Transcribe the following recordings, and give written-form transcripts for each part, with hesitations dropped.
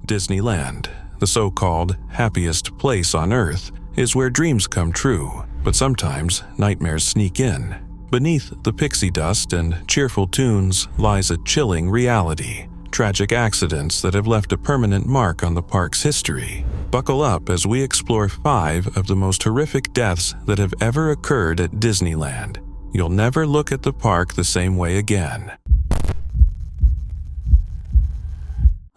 Disneyland, the so-called happiest place on Earth, is where dreams come true, but sometimes nightmares sneak in. Beneath the pixie dust and cheerful tunes lies a chilling reality, tragic accidents that have left a permanent mark on the park's history. Buckle up as we explore 5 of the most horrific deaths that have ever occurred at Disneyland. You'll never look at the park the same way again.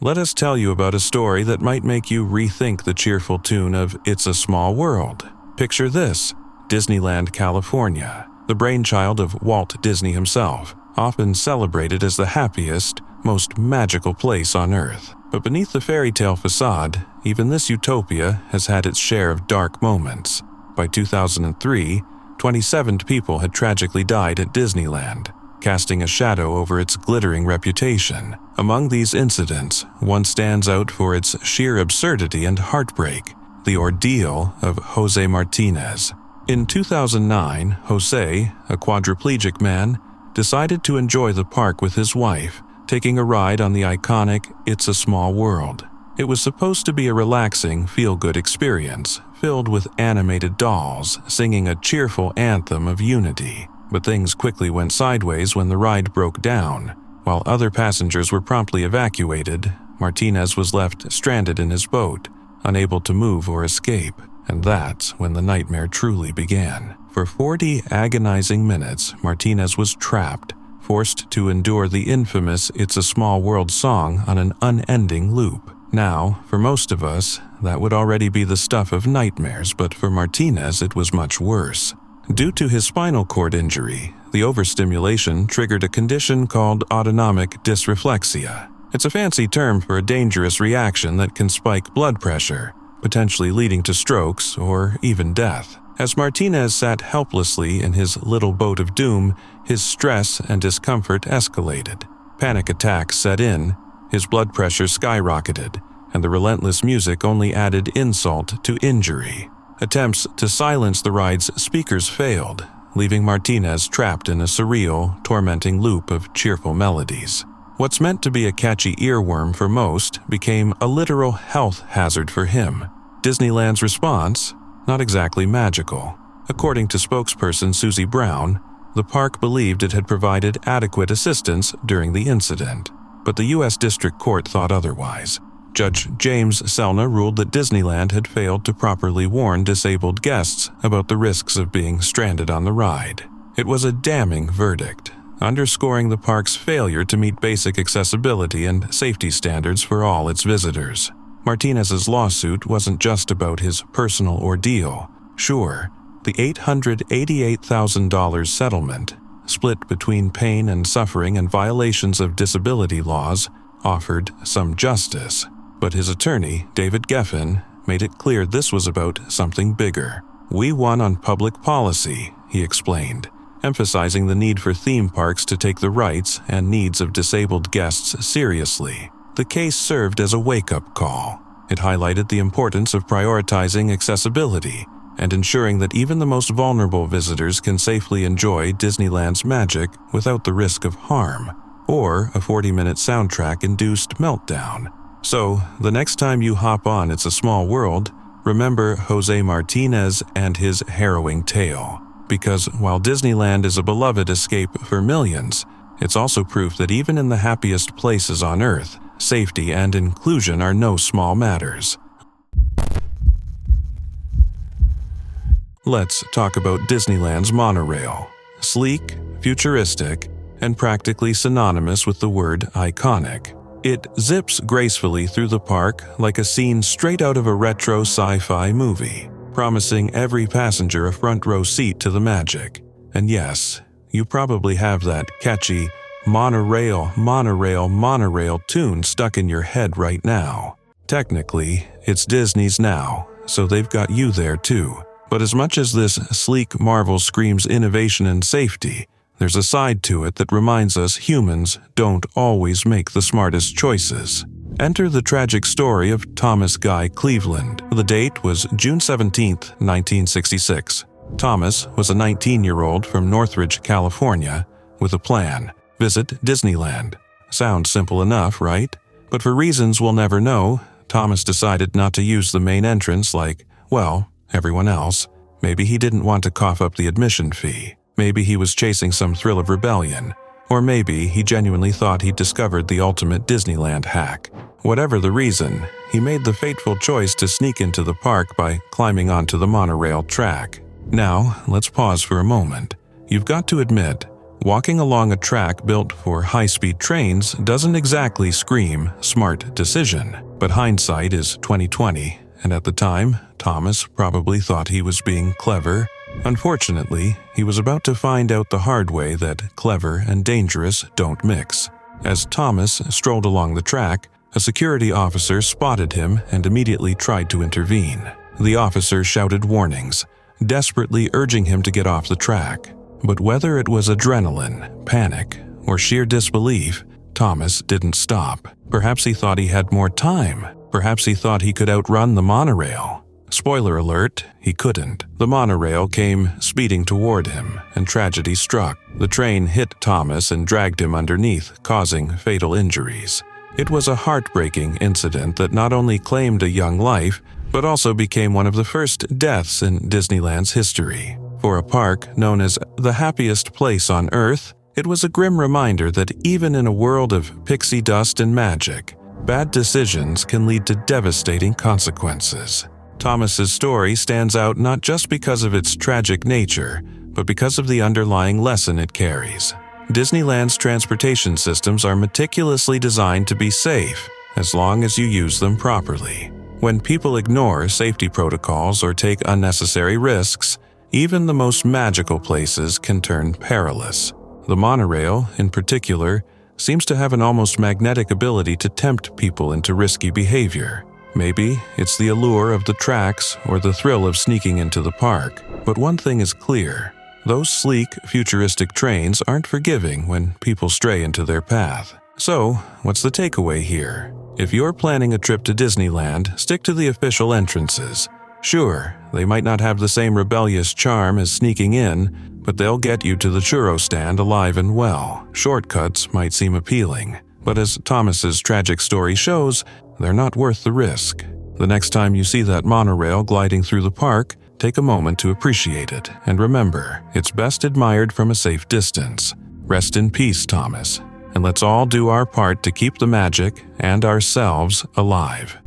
Let us tell you about a story that might make you rethink the cheerful tune of It's a Small World. Picture this: Disneyland, California, the brainchild of Walt Disney himself, often celebrated as the happiest, most magical place on Earth. But beneath the fairy tale facade, even this utopia has had its share of dark moments. By 2003, 27 people had tragically died at Disneyland, casting a shadow over its glittering reputation. Among these incidents, one stands out for its sheer absurdity and heartbreak: the ordeal of Jose Martinez. In 2009, Jose, a quadriplegic man, decided to enjoy the park with his wife, taking a ride on the iconic It's a Small World. It was supposed to be a relaxing, feel-good experience, filled with animated dolls singing a cheerful anthem of unity. But things quickly went sideways when the ride broke down. While other passengers were promptly evacuated, Martinez was left stranded in his boat, unable to move or escape. And that's when the nightmare truly began. For 40 agonizing minutes, Martinez was trapped, forced to endure the infamous It's a Small World song on an unending loop. Now, for most of us, that would already be the stuff of nightmares, but for Martinez it was much worse. Due to his spinal cord injury, the overstimulation triggered a condition called autonomic dysreflexia. It's a fancy term for a dangerous reaction that can spike blood pressure, potentially leading to strokes or even death. As Martinez sat helplessly in his little boat of doom, his stress and discomfort escalated. Panic attacks set in, his blood pressure skyrocketed, and the relentless music only added insult to injury. Attempts to silence the ride's speakers failed, leaving Martinez trapped in a surreal, tormenting loop of cheerful melodies. What's meant to be a catchy earworm for most became a literal health hazard for him. Disneyland's response? Not exactly magical. According to spokesperson Susie Brown, the park believed it had provided adequate assistance during the incident, but the U.S. District Court thought otherwise. Judge James Selna ruled that Disneyland had failed to properly warn disabled guests about the risks of being stranded on the ride. It was a damning verdict, underscoring the park's failure to meet basic accessibility and safety standards for all its visitors. Martinez's lawsuit wasn't just about his personal ordeal. Sure, the $888,000 settlement, split between pain and suffering and violations of disability laws, offered some justice. But his attorney, David Geffen, made it clear this was about something bigger. "We won on public policy," he explained, emphasizing the need for theme parks to take the rights and needs of disabled guests seriously. The case served as a wake-up call. It highlighted the importance of prioritizing accessibility and ensuring that even the most vulnerable visitors can safely enjoy Disneyland's magic without the risk of harm or a 40-minute soundtrack-induced meltdown. So, the next time you hop on It's a Small World, remember Jose Martinez and his harrowing tale. Because while Disneyland is a beloved escape for millions, it's also proof that even in the happiest places on Earth, safety and inclusion are no small matters. Let's talk about Disneyland's monorail. Sleek, futuristic, and practically synonymous with the word iconic. It zips gracefully through the park like a scene straight out of a retro sci-fi movie, promising every passenger a front row seat to the magic. And yes, you probably have that catchy monorail, monorail, monorail tune stuck in your head right now. Technically, it's Disney's now, so they've got you there too. But as much as this sleek marvel screams innovation and safety, there's a side to it that reminds us humans don't always make the smartest choices. Enter the tragic story of Thomas Guy Cleveland. The date was June 17, 1966. Thomas was a 19-year-old from Northridge, California, with a plan: visit Disneyland. Sounds simple enough, right? But for reasons we'll never know, Thomas decided not to use the main entrance like, well, everyone else. Maybe he didn't want to cough up the admission fee. Maybe he was chasing some thrill of rebellion. Or maybe he genuinely thought he'd discovered the ultimate Disneyland hack. Whatever the reason, he made the fateful choice to sneak into the park by climbing onto the monorail track. Now, let's pause for a moment. You've got to admit, walking along a track built for high-speed trains doesn't exactly scream smart decision. But hindsight is 20/20, and at the time, Thomas probably thought he was being clever. Unfortunately, he was about to find out the hard way that clever and dangerous don't mix. As Thomas strolled along the track, a security officer spotted him and immediately tried to intervene. The officer shouted warnings, desperately urging him to get off the track. But whether it was adrenaline, panic, or sheer disbelief, Thomas didn't stop. Perhaps he thought he had more time. Perhaps he thought he could outrun the monorail. Spoiler alert, he couldn't. The monorail came speeding toward him, and tragedy struck. The train hit Thomas and dragged him underneath, causing fatal injuries. It was a heartbreaking incident that not only claimed a young life, but also became one of the first deaths in Disneyland's history. For a park known as the happiest place on Earth, it was a grim reminder that even in a world of pixie dust and magic, bad decisions can lead to devastating consequences. Thomas's story stands out not just because of its tragic nature, but because of the underlying lesson it carries. Disneyland's transportation systems are meticulously designed to be safe, as long as you use them properly. When people ignore safety protocols or take unnecessary risks, even the most magical places can turn perilous. The monorail, in particular, seems to have an almost magnetic ability to tempt people into risky behavior. Maybe it's the allure of the tracks or the thrill of sneaking into the park. But one thing is clear. Those sleek, futuristic trains aren't forgiving when people stray into their path. So, what's the takeaway here? If you're planning a trip to Disneyland, stick to the official entrances. Sure, they might not have the same rebellious charm as sneaking in, but they'll get you to the churro stand alive and well. Shortcuts might seem appealing, but as Thomas's tragic story shows, they're not worth the risk. The next time you see that monorail gliding through the park, take a moment to appreciate it, and remember, it's best admired from a safe distance. Rest in peace, Thomas, and let's all do our part to keep the magic and ourselves alive.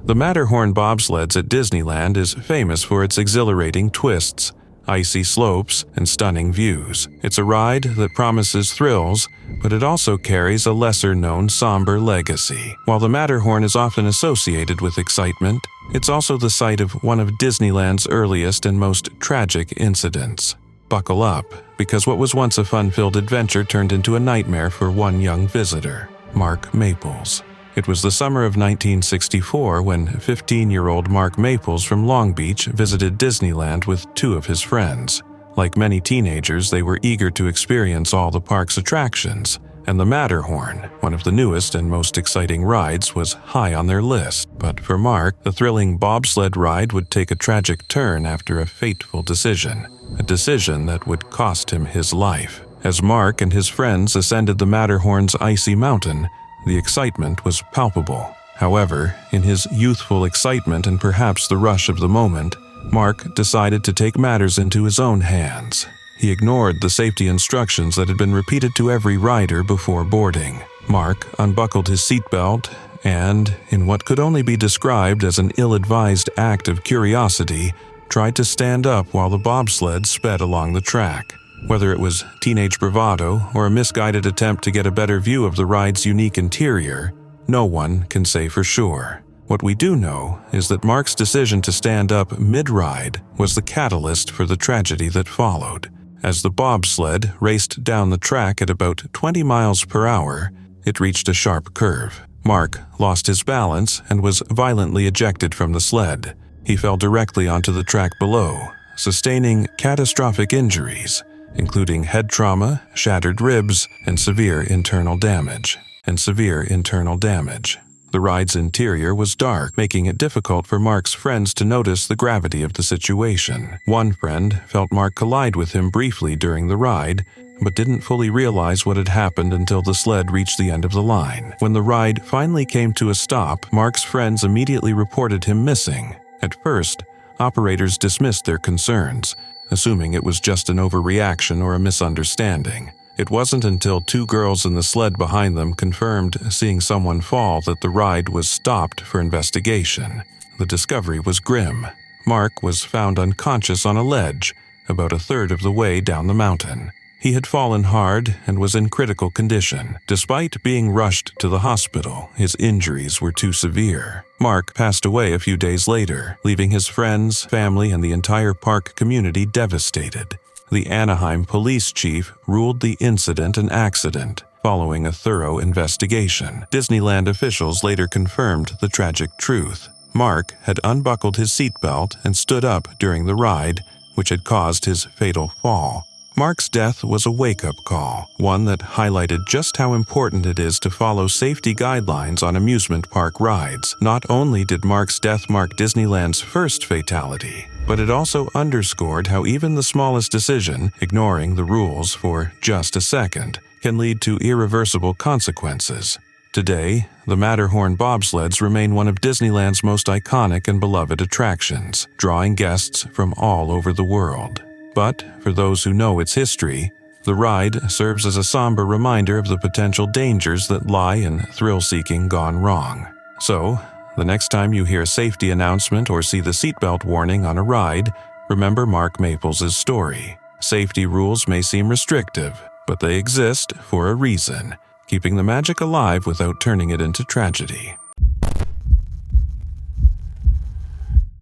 The Matterhorn bobsleds at Disneyland is famous for its exhilarating twists, icy slopes, and stunning views. It's a ride that promises thrills, but it also carries a lesser-known somber legacy. While the Matterhorn is often associated with excitement, it's also the site of one of Disneyland's earliest and most tragic incidents. Buckle up, because what was once a fun-filled adventure turned into a nightmare for one young visitor, Mark Maples. It was the summer of 1964 when 15-year-old Mark Maples from Long Beach visited Disneyland with two of his friends. Like many teenagers, they were eager to experience all the park's attractions, and the Matterhorn, one of the newest and most exciting rides, was high on their list. But for Mark, the thrilling bobsled ride would take a tragic turn after a fateful decision, a decision that would cost him his life. As Mark and his friends ascended the Matterhorn's icy mountain, the excitement was palpable. However, in his youthful excitement and perhaps the rush of the moment, Mark decided to take matters into his own hands. He ignored the safety instructions that had been repeated to every rider before boarding. Mark unbuckled his seatbelt and, in what could only be described as an ill-advised act of curiosity, tried to stand up while the bobsled sped along the track. Whether it was teenage bravado or a misguided attempt to get a better view of the ride's unique interior, no one can say for sure. What we do know is that Mark's decision to stand up mid-ride was the catalyst for the tragedy that followed. As the bobsled raced down the track at about 20 miles per hour, it reached a sharp curve. Mark lost his balance and was violently ejected from the sled. He fell directly onto the track below, sustaining catastrophic injuries, including head trauma, shattered ribs, and severe internal damage. The ride's interior was dark, making it difficult for Mark's friends to notice the gravity of the situation. One friend felt Mark collide with him briefly during the ride, but didn't fully realize what had happened until the sled reached the end of the line. When the ride finally came to a stop, Mark's friends immediately reported him missing. At first, operators dismissed their concerns, assuming it was just an overreaction or a misunderstanding. It wasn't until two girls in the sled behind them confirmed seeing someone fall that the ride was stopped for investigation. The discovery was grim. Mark was found unconscious on a ledge, about a third of the way down the mountain. He had fallen hard and was in critical condition. Despite being rushed to the hospital, his injuries were too severe. Mark passed away a few days later, leaving his friends, family, and the entire park community devastated. The Anaheim police chief ruled the incident an accident, following a thorough investigation. Disneyland officials later confirmed the tragic truth. Mark had unbuckled his seatbelt and stood up during the ride, which had caused his fatal fall. Mark's death was a wake-up call, one that highlighted just how important it is to follow safety guidelines on amusement park rides. Not only did Mark's death mark Disneyland's first fatality, but it also underscored how even the smallest decision, ignoring the rules for just a second, can lead to irreversible consequences. Today, the Matterhorn bobsleds remain one of Disneyland's most iconic and beloved attractions, drawing guests from all over the world. But for those who know its history, the ride serves as a somber reminder of the potential dangers that lie in thrill-seeking gone wrong. So, the next time you hear a safety announcement or see the seatbelt warning on a ride, remember Mark Maples' story. Safety rules may seem restrictive, but they exist for a reason, keeping the magic alive without turning it into tragedy.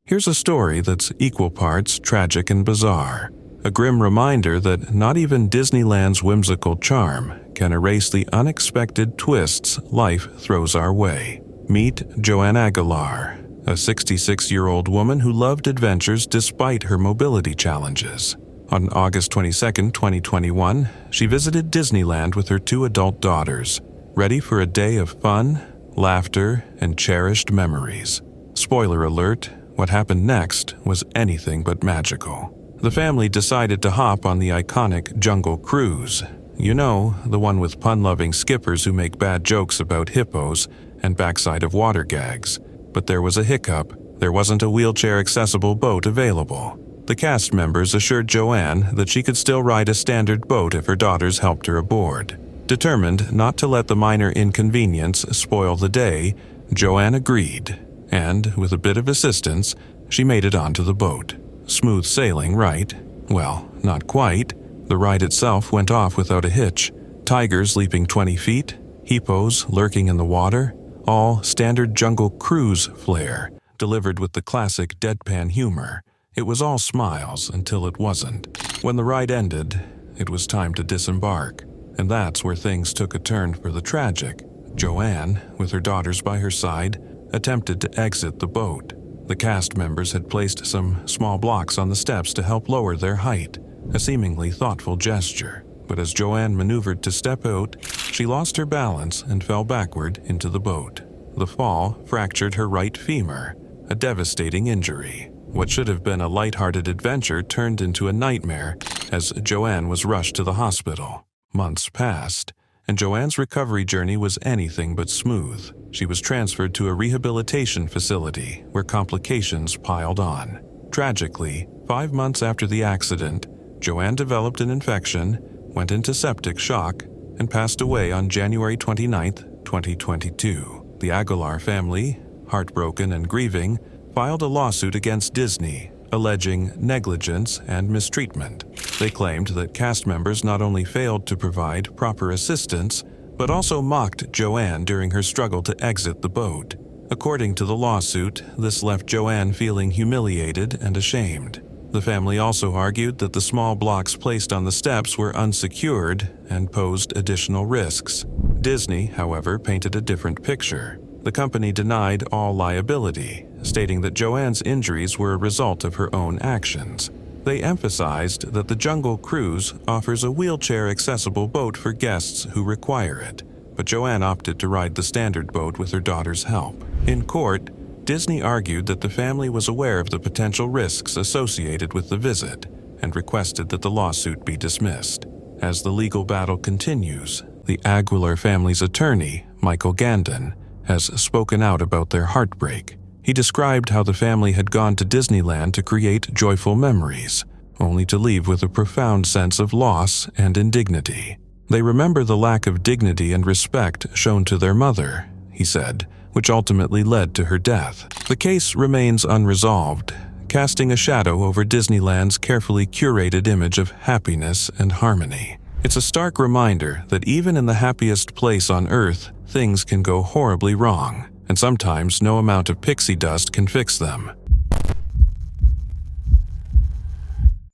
Here's a story that's equal parts tragic and bizarre. A grim reminder that not even Disneyland's whimsical charm can erase the unexpected twists life throws our way. Meet Joan Agalar, a 66-year-old woman who loved adventures despite her mobility challenges. On August 22, 2021, she visited Disneyland with her two adult daughters, ready for a day of fun, laughter, and cherished memories. Spoiler alert, what happened next was anything but magical. The family decided to hop on the iconic Jungle Cruise. You know, the one with pun-loving skippers who make bad jokes about hippos and backside of water gags. But there was a hiccup. There wasn't a wheelchair-accessible boat available. The cast members assured Joanne that she could still ride a standard boat if her daughters helped her aboard. Determined not to let the minor inconvenience spoil the day, Joanne agreed, and, with a bit of assistance, she made it onto the boat. Smooth sailing, right? Well, not quite. The ride itself went off without a hitch. Tigers leaping 20 feet, hippos lurking in the water, all standard Jungle Cruise flair, delivered with the classic deadpan humor. It was all smiles until it wasn't. When the ride ended, it was time to disembark. And that's where things took a turn for the tragic. Joanne, with her daughters by her side, attempted to exit the boat. The cast members had placed some small blocks on the steps to help lower their height, a seemingly thoughtful gesture. But as Joanne maneuvered to step out, she lost her balance and fell backward into the boat. The fall fractured her right femur, a devastating injury. What should have been a lighthearted adventure turned into a nightmare as Joanne was rushed to the hospital. Months passed, and Joanne's recovery journey was anything but smooth. She was transferred to a rehabilitation facility where complications piled on. Tragically, 5 months after the accident, Joanne developed an infection, went into septic shock, and passed away on January 29, 2022. The Agalar family, heartbroken and grieving, filed a lawsuit against Disney, alleging negligence and mistreatment. They claimed that cast members not only failed to provide proper assistance, but also mocked Joanne during her struggle to exit the boat. According to the lawsuit, this left Joanne feeling humiliated and ashamed. The family also argued that the small blocks placed on the steps were unsecured and posed additional risks. Disney, however, painted a different picture. The company denied all liability, stating that Joanne's injuries were a result of her own actions. They emphasized that the Jungle Cruise offers a wheelchair-accessible boat for guests who require it, but Joanne opted to ride the standard boat with her daughter's help. In court, Disney argued that the family was aware of the potential risks associated with the visit and requested that the lawsuit be dismissed. As the legal battle continues, the Aguilar family's attorney, Michael Gandon, has spoken out about their heartbreak. He described how the family had gone to Disneyland to create joyful memories, only to leave with a profound sense of loss and indignity. They remember the lack of dignity and respect shown to their mother, he said, which ultimately led to her death. The case remains unresolved, casting a shadow over Disneyland's carefully curated image of happiness and harmony. It's a stark reminder that even in the happiest place on Earth, things can go horribly wrong, and sometimes no amount of pixie dust can fix them.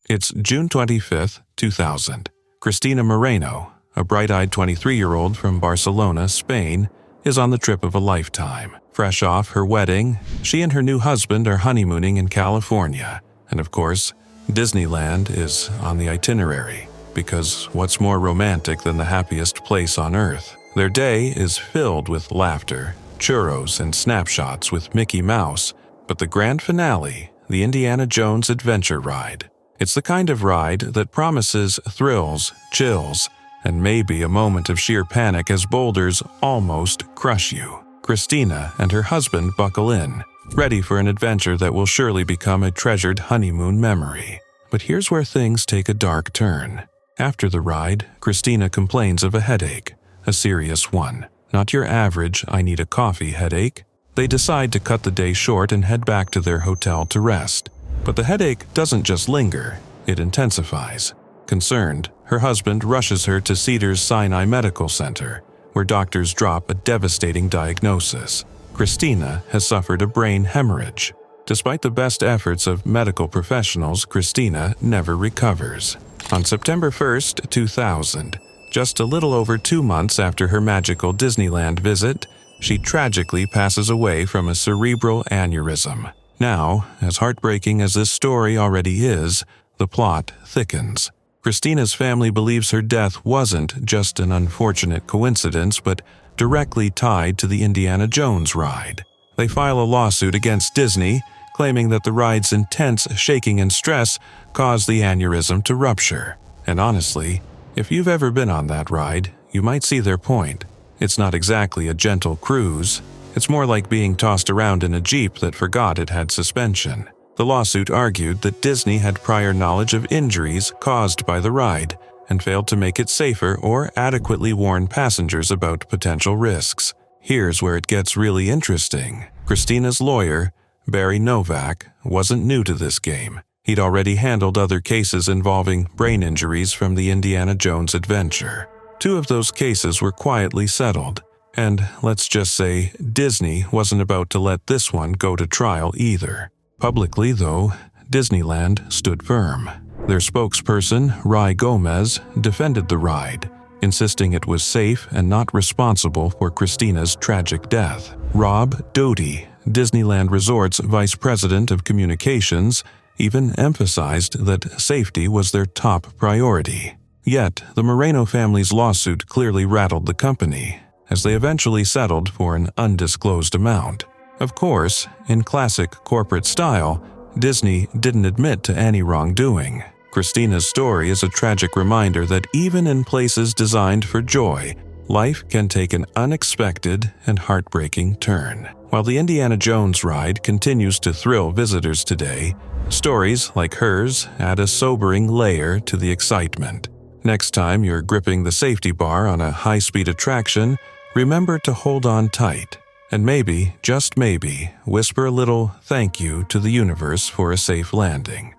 It's June 25, 2000. Christina Moreno, a bright-eyed 23-year-old from Barcelona, Spain, is on the trip of a lifetime. Fresh off her wedding, she and her new husband are honeymooning in California. And of course, Disneyland is on the itinerary, because what's more romantic than the happiest place on Earth? Their day is filled with laughter, churros, and snapshots with Mickey Mouse, but the grand finale, the Indiana Jones Adventure Ride. It's the kind of ride that promises thrills, chills, and maybe a moment of sheer panic as boulders almost crush you. Christina and her husband buckle in, ready for an adventure that will surely become a treasured honeymoon memory. But here's where things take a dark turn. After the ride, Christina complains of a headache, a serious one. Not your average I need a coffee headache. They decide to cut the day short and head back to their hotel to rest. But the headache doesn't just linger, it intensifies. Concerned, her husband rushes her to Cedars Sinai Medical Center, where doctors drop a devastating diagnosis. Christina has suffered a brain hemorrhage. Despite the best efforts of medical professionals, Christina never recovers. On September 1st, 2000, just a little over 2 months after her magical Disneyland visit, she tragically passes away from a cerebral aneurysm. Now, as heartbreaking as this story already is, the plot thickens. Christina's family believes her death wasn't just an unfortunate coincidence, but directly tied to the Indiana Jones ride. They file a lawsuit against Disney, claiming that the ride's intense shaking and stress caused the aneurysm to rupture. And honestly, if you've ever been on that ride, you might see their point. It's not exactly a gentle cruise. It's more like being tossed around in a Jeep that forgot it had suspension. The lawsuit argued that Disney had prior knowledge of injuries caused by the ride and failed to make it safer or adequately warn passengers about potential risks. Here's where it gets really interesting. Christina's lawyer, Barry Novak, wasn't new to this game. He'd already handled other cases involving brain injuries from the Indiana Jones adventure. 2 of those cases were quietly settled, and let's just say Disney wasn't about to let this one go to trial either. Publicly, though, Disneyland stood firm. Their spokesperson, Ry Gomez, defended the ride, insisting it was safe and not responsible for Christina's tragic death. Rob Doty, Disneyland Resort's vice president of communications, even emphasized that safety was their top priority. Yet, the Moreno family's lawsuit clearly rattled the company, as they eventually settled for an undisclosed amount. Of course, in classic corporate style, Disney didn't admit to any wrongdoing. Christina's story is a tragic reminder that even in places designed for joy, life can take an unexpected and heartbreaking turn. While the Indiana Jones ride continues to thrill visitors today, stories like hers add a sobering layer to the excitement. Next time you're gripping the safety bar on a high-speed attraction, remember to hold on tight. And maybe, just maybe, whisper a little thank you to the universe for a safe landing.